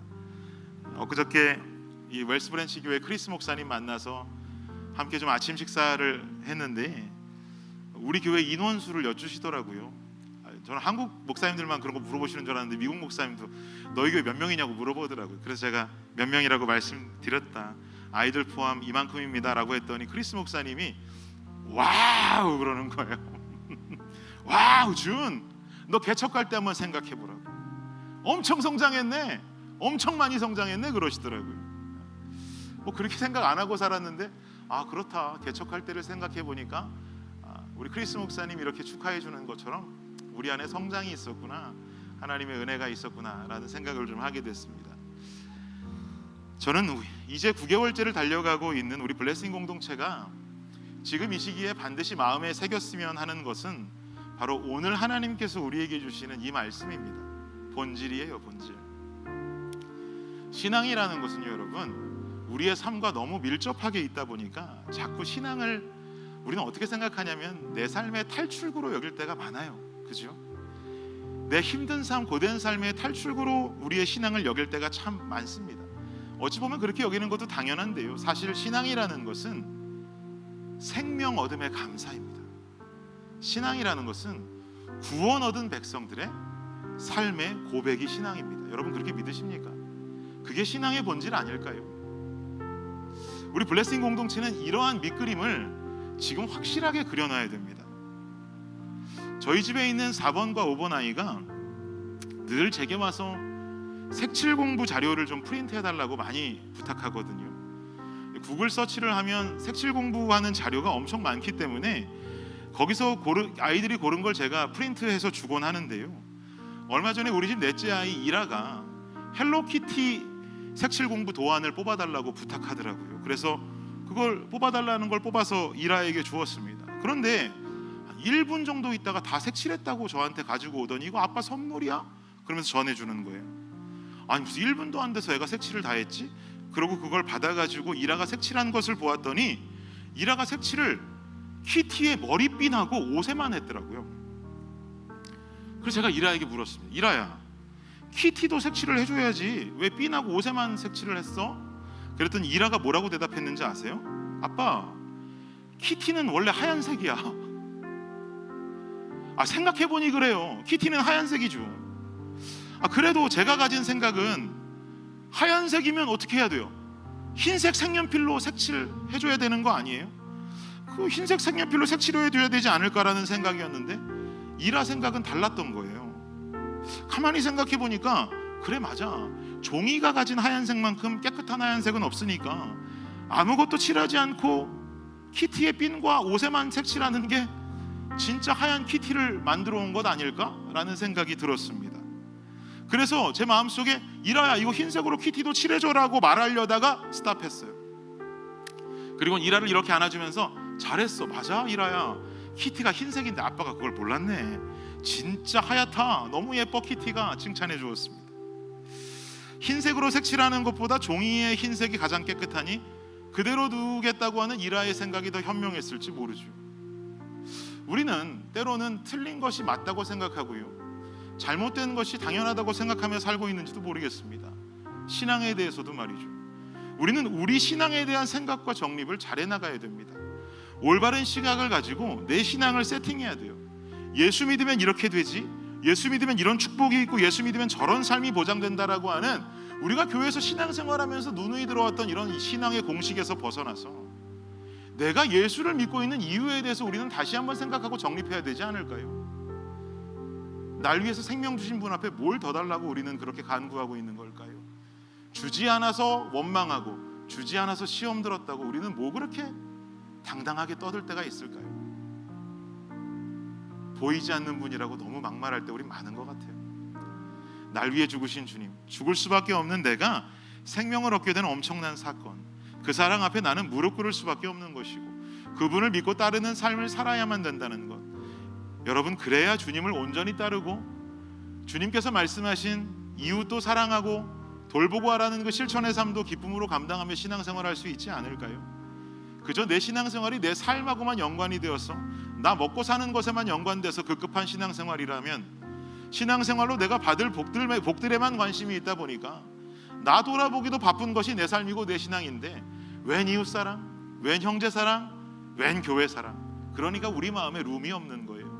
S1: 엊그저께 이 웰스브랜치 교회 크리스 목사님 만나서 함께 좀 아침 식사를 했는데 우리 교회 인원수를 여쭈시더라고요. 저는 한국 목사님들만 그런 거 물어보시는 줄 알았는데 미국 목사님도 너희 교회 몇 명이냐고 물어보더라고요. 그래서 제가 몇 명이라고 말씀드렸다. 아이들 포함 이만큼입니다 라고 했더니 크리스 목사님이 와우 그러는 거예요. 와우 준, 너 개척할 때 한번 생각해보라고. 엄청 성장했네, 엄청 많이 성장했네 그러시더라고요. 뭐 그렇게 생각 안 하고 살았는데 아 그렇다, 개척할 때를 생각해보니까 우리 크리스 목사님이 이렇게 축하해 주는 것처럼 우리 안에 성장이 있었구나, 하나님의 은혜가 있었구나라는 생각을 좀 하게 됐습니다. 저는 이제 9개월째를 달려가고 있는 우리 블레싱 공동체가 지금 이 시기에 반드시 마음에 새겼으면 하는 것은 바로 오늘 하나님께서 우리에게 주시는 이 말씀입니다. 본질이에요, 본질. 신앙이라는 것은요, 여러분, 우리의 삶과 너무 밀접하게 있다 보니까 자꾸 신앙을 우리는 어떻게 생각하냐면 내 삶의 탈출구로 여길 때가 많아요. 그죠? 내 힘든 삶, 고된 삶의 탈출구로 우리의 신앙을 여길 때가 참 많습니다. 어찌 보면 그렇게 여기는 것도 당연한데요, 사실 신앙이라는 것은 생명 얻음의 감사입니다. 신앙이라는 것은 구원 얻은 백성들의 삶의 고백이 신앙입니다. 여러분 그렇게 믿으십니까? 그게 신앙의 본질 아닐까요? 우리 블레싱 공동체는 이러한 밑그림을 지금 확실하게 그려놔야 됩니다. 저희 집에 있는 4번과 5번 아이가 늘 제게 와서 색칠 공부 자료를 좀 프린트해달라고 많이 부탁하거든요. 구글 서치를 하면 색칠 공부하는 자료가 엄청 많기 때문에 거기서 아이들이 고른 걸 제가 프린트해서 주곤 하는데요. 얼마 전에 우리 집 넷째 아이 이라가 헬로키티 색칠 공부 도안을 뽑아달라고 부탁하더라고요. 그래서 그걸 뽑아달라는 걸 뽑아서 이라에게 주었습니다. 그런데 1분 정도 있다가 다 색칠했다고 저한테 가지고 오더니 이거 아빠 선물이야? 그러면서 전해주는 거예요. 아니 무슨 1분도 안 돼서 애가 색칠을 다 했지? 그러고 그걸 받아가지고 이라가 색칠한 것을 보았더니 이라가 색칠을 키티의 머리핀하고 옷에만 했더라고요. 그래서 제가 이라에게 물었습니다. 이라야, 키티도 색칠을 해줘야지 왜 핀하고 옷에만 색칠을 했어? 그랬더니 이라가 뭐라고 대답했는지 아세요? 아빠, 키티는 원래 하얀색이야. 생각해보니 그래요. 키티는 하얀색이죠. 그래도 제가 가진 생각은 하얀색이면 어떻게 해야 돼요? 흰색 색연필로 색칠해줘야 되는 거 아니에요? 그 흰색 색연필로 색칠해줘야 되지 않을까라는 생각이었는데 이라 생각은 달랐던 거예요. 가만히 생각해 보니까 그래, 맞아. 종이가 가진 하얀색만큼 깨끗한 하얀색은 없으니까 아무것도 칠하지 않고 키티의 핀과 옷에만 색칠하는 게 진짜 하얀 키티를 만들어 온 것 아닐까라는 생각이 들었습니다. 그래서 제 마음속에 이라야, 이거 흰색으로 키티도 칠해줘라고 말하려다가 스탑했어요. 그리고 이라를 이렇게 안아주면서 잘했어, 맞아 이라야, 키티가 흰색인데 아빠가 그걸 몰랐네, 진짜 하얗다, 너무 예뻐, 키티가 칭찬해 주었습니다. 흰색으로 색칠하는 것보다 종이의 흰색이 가장 깨끗하니 그대로 두겠다고 하는 이라의 생각이 더 현명했을지 모르죠. 우리는 때로는 틀린 것이 맞다고 생각하고요, 잘못된 것이 당연하다고 생각하며 살고 있는지도 모르겠습니다. 신앙에 대해서도 말이죠. 우리는 우리 신앙에 대한 생각과 정립을 잘해 나가야 됩니다. 올바른 시각을 가지고 내 신앙을 세팅해야 돼요. 예수 믿으면 이렇게 되지, 예수 믿으면 이런 축복이 있고, 예수 믿으면 저런 삶이 보장된다라고 하는, 우리가 교회에서 신앙생활하면서 누누이 들어왔던 이런 신앙의 공식에서 벗어나서 내가 예수를 믿고 있는 이유에 대해서 우리는 다시 한번 생각하고 정립해야 되지 않을까요? 날 위해서 생명 주신 분 앞에 뭘 더 달라고 우리는 그렇게 간구하고 있는 걸까요? 주지 않아서 원망하고 주지 않아서 시험 들었다고 우리는 뭐 그렇게 당당하게 떠들 때가 있을까요? 보이지 않는 분이라고 너무 막말할 때 우리 많은 것 같아요. 날 위해 죽으신 주님, 죽을 수밖에 없는 내가 생명을 얻게 되는 엄청난 사건, 그 사랑 앞에 나는 무릎 꿇을 수밖에 없는 것이고 그분을 믿고 따르는 삶을 살아야만 된다는 것, 여러분 그래야 주님을 온전히 따르고 주님께서 말씀하신 이웃도 사랑하고 돌보고 하라는 그 실천의 삶도 기쁨으로 감당하며 신앙생활할 수 있지 않을까요? 그저 내 신앙생활이 내 삶하고만 연관이 되어서 나 먹고 사는 것에만 연관돼서 급급한 신앙생활이라면, 신앙생활로 내가 받을 복들에만 관심이 있다 보니까 나 돌아보기도 바쁜 것이 내 삶이고 내 신앙인데 웬 이웃사랑, 웬 형제사랑, 웬 교회사랑, 그러니까 우리 마음에 룸이 없는 거예요.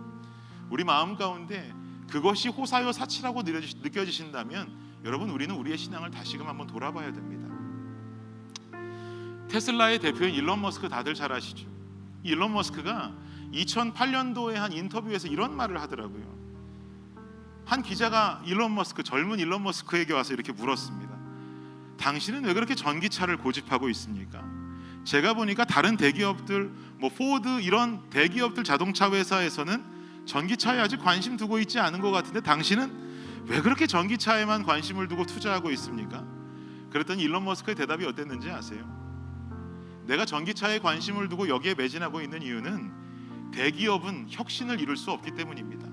S1: 우리 마음 가운데 그것이 호사요 사치라고 느껴지신다면 여러분, 우리는 우리의 신앙을 다시금 한번 돌아봐야 됩니다. 테슬라의 대표인 일론 머스크 다들 잘 아시죠? 일론 머스크가 2008년도에 한 인터뷰에서 이런 말을 하더라고요. 한 기자가 젊은 일론 머스크에게 와서 이렇게 물었습니다. 당신은 왜 그렇게 전기차를 고집하고 있습니까? 제가 보니까 다른 대기업들, 뭐 포드 이런 대기업들 자동차 회사에서는 전기차에 아직 관심 두고 있지 않은 것 같은데 당신은 왜 그렇게 전기차에만 관심을 두고 투자하고 있습니까? 그랬더니 일론 머스크의 대답이 어땠는지 아세요? 내가 전기차에 관심을 두고 여기에 매진하고 있는 이유는 대기업은 혁신을 이룰 수 없기 때문입니다.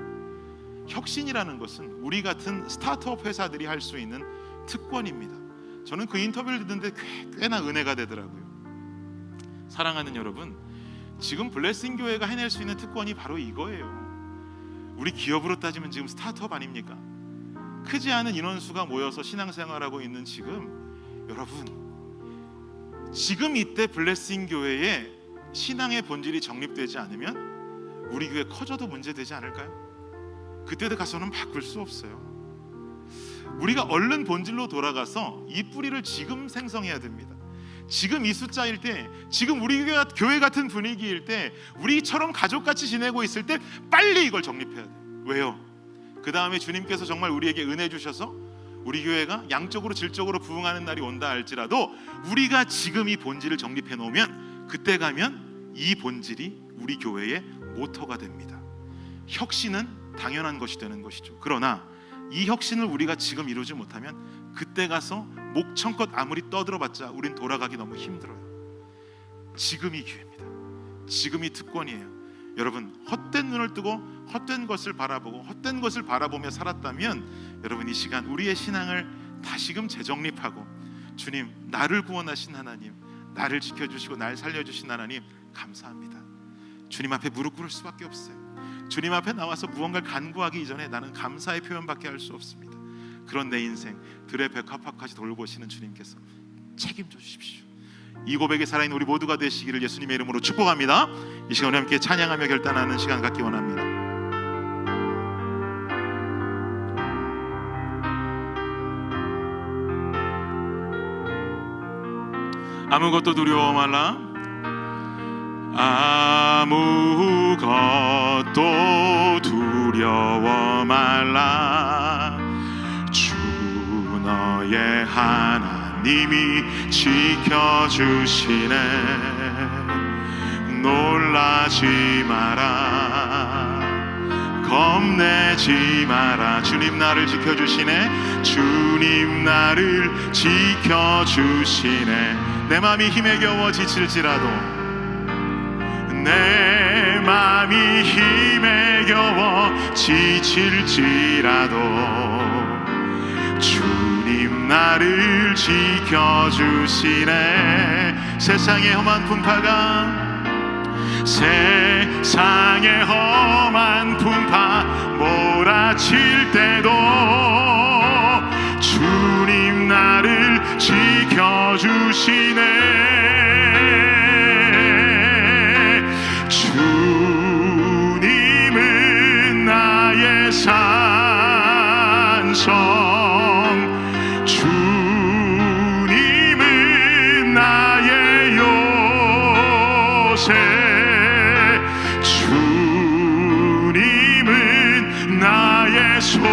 S1: 혁신이라는 것은 우리 같은 스타트업 회사들이 할 수 있는 특권입니다. 저는 그 인터뷰를 듣는데 꽤나 은혜가 되더라고요. 사랑하는 여러분, 지금 블레싱 교회가 해낼 수 있는 특권이 바로 이거예요. 우리 기업으로 따지면 지금 스타트업 아닙니까? 크지 않은 인원수가 모여서 신앙생활하고 있는 지금, 여러분, 지금 이때 블레싱 교회의 신앙의 본질이 정립되지 않으면 우리 교회 커져도 문제되지 않을까요? 그때도 가서는 바꿀 수 없어요. 우리가 얼른 본질로 돌아가서 이 뿌리를 지금 생성해야 됩니다. 지금 이 숫자일 때, 지금 우리 교회 같은 분위기일 때, 우리처럼 가족같이 지내고 있을 때 빨리 이걸 정립해야 돼요. 왜요? 그 다음에 주님께서 정말 우리에게 은혜 주셔서 우리 교회가 양적으로 질적으로 부흥하는 날이 온다 할지라도 우리가 지금 이 본질을 정립해 놓으면 그때 가면 이 본질이 우리 교회의 모터가 됩니다. 혁신은 당연한 것이 되는 것이죠. 그러나 이 혁신을 우리가 지금 이루지 못하면 그때 가서 목청껏 아무리 떠들어봤자 우린 돌아가기 너무 힘들어요. 지금이 기회입니다. 지금이 특권이에요. 여러분, 헛된 눈을 뜨고 헛된 것을 바라보고 헛된 것을 바라보며 살았다면 여러분, 이 시간 우리의 신앙을 다시금 재정립하고, 주님, 나를 구원하신 하나님, 나를 지켜주시고 날 살려주신 하나님 감사합니다. 주님 앞에 무릎 꿇을 수밖에 없어요. 주님 앞에 나와서 무언가를 간구하기 이전에 나는 감사의 표현밖에 할 수 없습니다. 그런 내 인생 들의 백합화까지 돌보시는 주님께서 책임져 주십시오. 이 고백에 살아있는 우리 모두가 되시기를 예수님의 이름으로 축복합니다. 이 시간에 함께 찬양하며 결단하는 시간 갖기 원합니다. 아무것도 두려워 말라. 아무것도 두려워 말라. 주 너의 하나님이 지켜주시네. 놀라지 마라. 겁내지 마라. 주님 나를 지켜주시네. 주님 나를 지켜주시네. 내 맘이 힘에 겨워 지칠지라도, 내 맘이 힘에 겨워 지칠지라도 주님 나를 지켜주시네. 세상의 험한 풍파가, 세상의 험한 풍파 몰아칠 때도 주님 나를 지켜주시네. 주님은 나의 산성, 주님은 나의 요새, 주님은 나의 소망,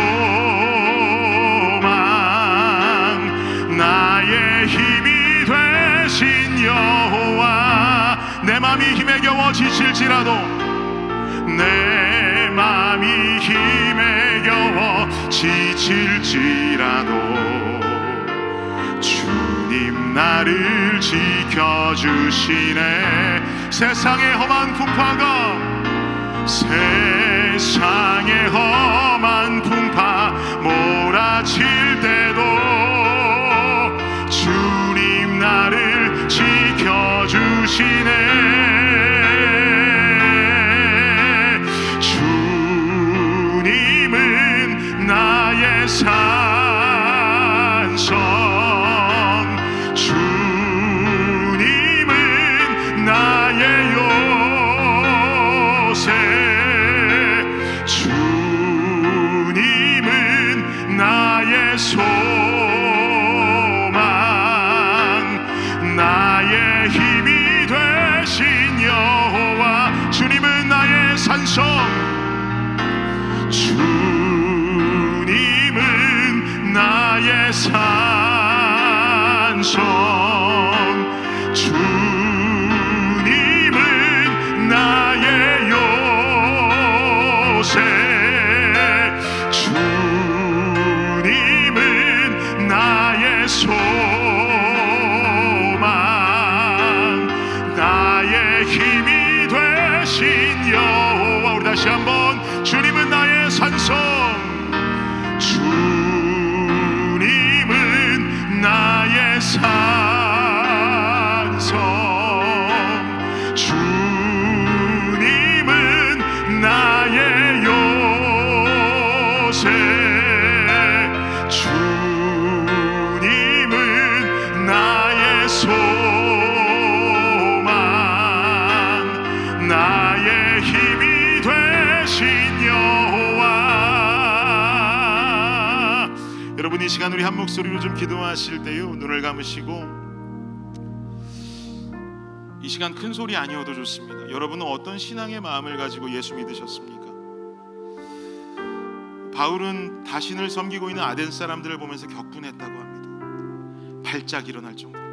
S1: 나의 힘이 되신 여호와. 내 맘이 힘에 겨워 지칠지라도, 내 맘이 힘에 겨워 지칠지라도 주님 나를 지켜주시네. 세상의 험한 풍파가, 세상의 험한 풍파 몰아칠 때도 주님 나를 지켜주시네. 나의 산성, 주님은 나의 요새, 주님은 나의 소망, 나의 힘이 되신 여호와. 주님은 나의 산성, 나의 산성, 주님은 나의 힘이 되신 여호와. 우리 다시 한번, 주님은 나의 산성, 주님은 나의 산성, 주님은 나의 요새, 주님은 나의 소망, 나의 힘이 되신 여호와. 여러분, 이 시간 우리 한 목소리로 좀 기도하실 때요, 눈을 감으시고, 이 시간 큰 소리 아니어도 좋습니다. 여러분은 어떤 신앙의 마음을 가지고 예수 믿으셨습니까? 바울은 자신을 섬기고 있는 아덴 사람들을 보면서 격분했다고 합니다. 발작 일어날 정도로.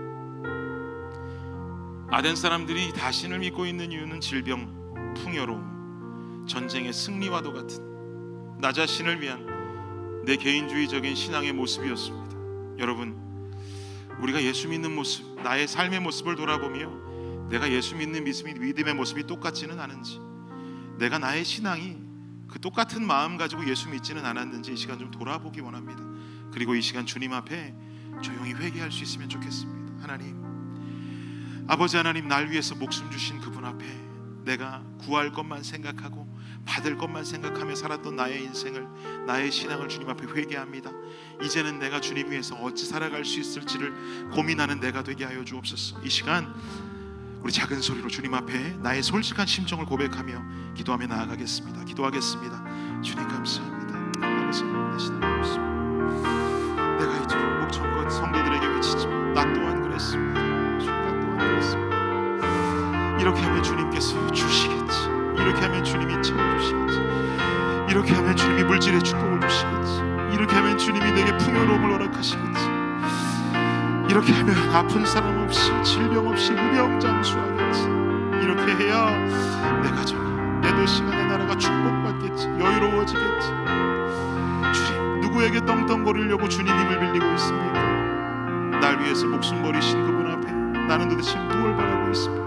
S1: 아덴 사람들이 자신을 믿고 있는 이유는 질병, 풍요로움, 전쟁의 승리와도 같은 나 자신을 위한 내 개인주의적인 신앙의 모습이었습니다. 여러분, 우리가 예수 믿는 모습, 나의 삶의 모습을 돌아보며 내가 예수 믿는 믿음의 모습이 똑같지는 않은지, 내가 나의 신앙이 그 똑같은 마음 가지고 예수 믿지는 않았는지 이 시간 좀 돌아보기 원합니다. 그리고 이 시간 주님 앞에 조용히 회개할 수 있으면 좋겠습니다. 하나님, 아버지 하나님, 날 위해서 목숨 주신 그분 앞에 내가 구할 것만 생각하고 받을 것만 생각하며 살았던 나의 인생을, 나의 신앙을 주님 앞에 회개합니다. 이제는 내가 주님 위해서 어찌 살아갈 수 있을지를 고민하는 내가 되게 하여 주옵소서. 이 시간 우리 작은 소리로 주님 앞에 나의 솔직한 심정을 고백하며 기도하며 나아가겠습니다. 기도하겠습니다. 주님 감사합니다. 아버지, 내 신앙의 모습 내가 이제 목청껏 성도들에게 외치지만 나 또한 그랬습니다. 나 또한 그랬습니다. 이렇게 하면 주님께서 주시겠지. 이렇게 하면 주님이 채워주시겠지. 이렇게 하면 주님이 물질의 축복을 주시겠지. 이렇게 하면 주님이 내게 풍요로움을 허락하시겠지. 이렇게 하면 아픈 사람 없이, 질병 없이 무병장수하겠지. 이렇게 해야 내 가정이, 내 도시가, 내 나라가 축복받겠지. 여유로워지겠지. 주님, 누구에게 떵떵거리려고 주님 힘을 빌리고 있습니까? 날 위해서 목숨 버리신 그분 앞에 나는 도대체 무엇을 바라고 있습니까?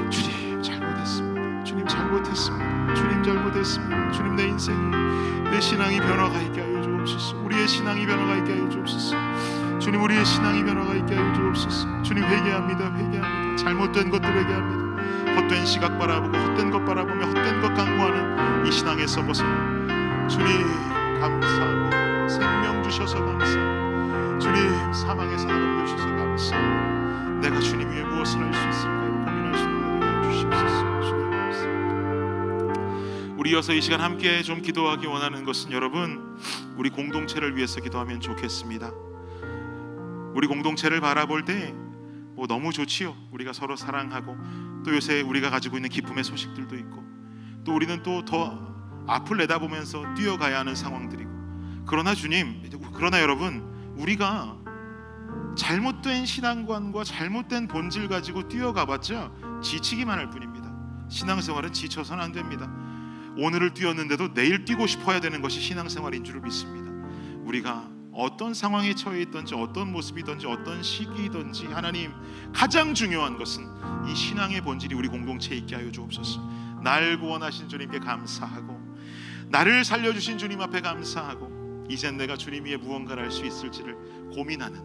S1: 주님, 잘못했습니다. 주님, 잘못했습니다. 주님, 잘못했습니다. 주님, 내 인생이, 내 신앙이 변화가 있게 하여 주옵소서. 우리의 신앙이 변화가 있게 하여 주옵소서. 주님, 우리의 신앙이 변화가 있게 하여 주옵소서. 주님, 회개합니다. 회개합니다. 잘못된 것들 회개합니다. 헛된 시각 바라보고 헛된 것 바라보며 헛된 것 강구하는 이 신앙에서 벗어나 주님 감사합니다. 생명 주셔서 감사합니다. 주님, 사망에서 나를 주셔서 감사합니다. 내가 주님 위해 무엇을 할 수 있을까요? 고민할 수 있는 것 주시옵소서. 주님 감사합니다. 우리 이어서 이 시간 함께 좀 기도하기 원하는 것은, 여러분, 우리 공동체를 위해서 기도하면 좋겠습니다. 우리 공동체를 바라볼 때 너무 좋지요. 우리가 서로 사랑하고, 또 요새 우리가 가지고 있는 기쁨의 소식들도 있고, 또 우리는 또 더 앞을 내다보면서 뛰어가야 하는 상황들이고. 그러나 여러분, 우리가 잘못된 신앙관과 잘못된 본질 가지고 뛰어가봤자 지치기만 할 뿐입니다. 신앙생활은 지쳐서는 안 됩니다. 오늘을 뛰었는데도 내일 뛰고 싶어야 되는 것이 신앙생활인 줄 믿습니다. 우리가 어떤 상황에 처해 있든지, 어떤 모습이든지, 어떤 시기이든지, 하나님, 가장 중요한 것은 이 신앙의 본질이 우리 공동체에 있게 하여 주옵소서. 날 구원하신 주님께 감사하고, 나를 살려주신 주님 앞에 감사하고, 이젠 내가 주님 위에 무언가를 할 수 있을지를 고민하는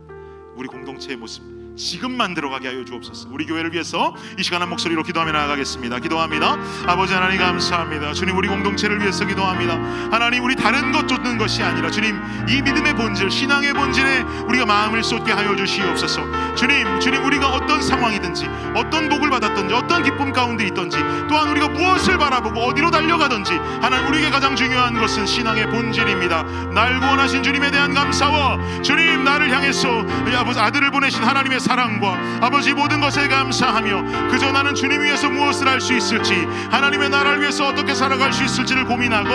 S1: 우리 공동체의 모습 지금 만들어가게 하여 주옵소서. 우리 교회를 위해서 이 시간 한 목소리로 기도하며 나아가겠습니다. 기도합니다. 아버지 하나님, 감사합니다. 주님, 우리 공동체를 위해서 기도합니다. 하나님, 우리 다른 것 쫓는 것이 아니라 주님, 이 믿음의 본질, 신앙의 본질에 우리가 마음을 쏟게 하여 주시옵소서. 주님, 우리가 어떤 상황이든지, 어떤 복을 받았든지, 어떤 기쁨 가운데 있든지, 또한 우리가 무엇을 바라보고 어디로 달려가든지, 하나님, 우리에게 가장 중요한 것은 신앙의 본질입니다. 날 구원하신 주님에 대한 감사와 주님, 나를 향해서 아버지 아들을 보내신 하나님의 사랑과 아버지 모든 것에 감사하며, 그저 나는 주님 위해서 무엇을 할 수 있을지, 하나님의 나라를 위해서 어떻게 살아갈 수 있을지를 고민하고,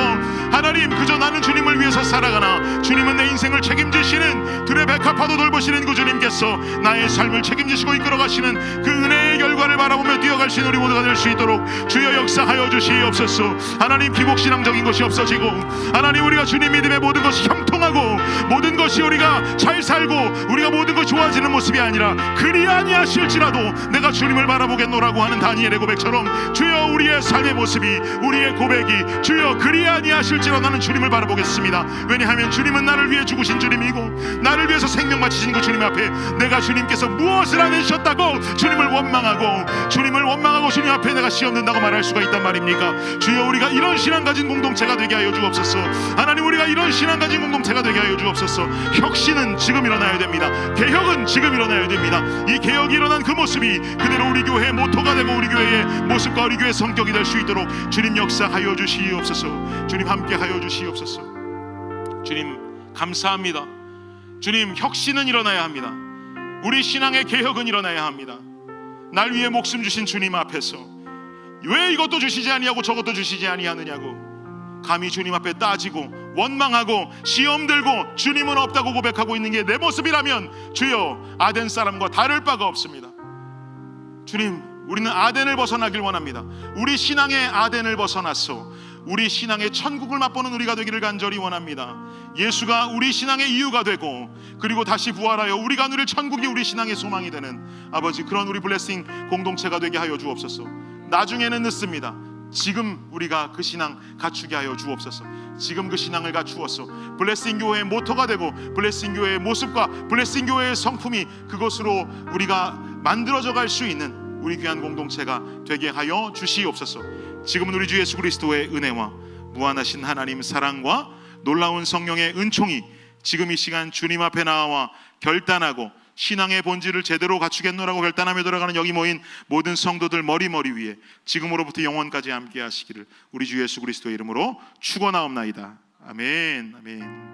S1: 하나님, 그저 나는 주님을 위해서 살아가나 주님은 내 인생을 책임지시는 들의 백합화도 돌보시는 그 주님께서 나의 삶을 책임지시고 이끌어가시는 그 은혜의 결과를 바라보며 뛰어갈 할 수 있는 우리 모두가 될 수 있도록 주여 역사하여 주시옵소서. 하나님, 기복신앙적인 것이 없어지고 하나님, 우리가 주님 믿음의 모든 것이 형통하고 모든 것이 우리가 잘 살고 우리가 모든 것이 좋아지는 모습이 아니라 그리 아니하실지라도 내가 주님을 바라보겠노라고 하는 다니엘의 고백처럼 주여 우리의 삶의 모습이, 우리의 고백이 주여 그리 아니하실지라도 나는 주님을 바라보겠습니다. 왜냐하면 주님은 나를 위해 죽으신 주님이고 나를 위해서 생명 바치신 그 주님 앞에 내가 주님께서 무엇을 안 해주셨다고 주님을 원망하고 주님 앞에 내가 시험된다고 말할 수가 있단 말입니까? 주여 우리가 이런 신앙 가진 공동체가 되게 하여 주옵소서. 하나님, 우리가 이런 신앙 가진 공동체가 되게 하여 주옵소서. 혁신은 지금 일어나야 됩니다. 개혁은 지금 일어나야 됩니다. 이 개혁이 일어난 그 모습이 그대로 우리 교회의 모토가 되고 우리 교회의 모습과 우리 교회의 성격이 될 수 있도록 주님 역사하여 주시옵소서. 주님 함께하여 주시옵소서. 주님 감사합니다. 주님, 혁신은 일어나야 합니다. 우리 신앙의 개혁은 일어나야 합니다. 날 위해 목숨 주신 주님 앞에서 왜 이것도 주시지 아니하고 저것도 주시지 아니하느냐고 감히 주님 앞에 따지고 원망하고 시험 들고 주님은 없다고 고백하고 있는 게 내 모습이라면 주여 아덴 사람과 다를 바가 없습니다. 주님, 우리는 아덴을 벗어나길 원합니다. 우리 신앙의 아덴을 벗어나서 우리 신앙의 천국을 맛보는 우리가 되기를 간절히 원합니다. 예수가 우리 신앙의 이유가 되고 그리고 다시 부활하여 우리가 누릴 천국이 우리 신앙의 소망이 되는 아버지, 그런 우리 블레싱 공동체가 되게 하여 주옵소서. 나중에는 늦습니다. 지금 우리가 그 신앙 갖추게 하여 주옵소서. 지금 그 신앙을 갖추어서 블레싱 교회의 모토가 되고 블레싱 교회의 모습과 블레싱 교회의 성품이 그것으로 우리가 만들어져 갈 수 있는 우리 귀한 공동체가 되게 하여 주시옵소서. 지금은 우리 주 예수 그리스도의 은혜와 무한하신 하나님 사랑과 놀라운 성령의 은총이 지금 이 시간 주님 앞에 나와 결단하고 신앙의 본질을 제대로 갖추겠노라고 결단하며 돌아가는 여기 모인 모든 성도들 머리 위에 지금으로부터 영원까지 함께 하시기를 우리 주 예수 그리스도의 이름으로 축원하옵나이다. 아멘. 아멘.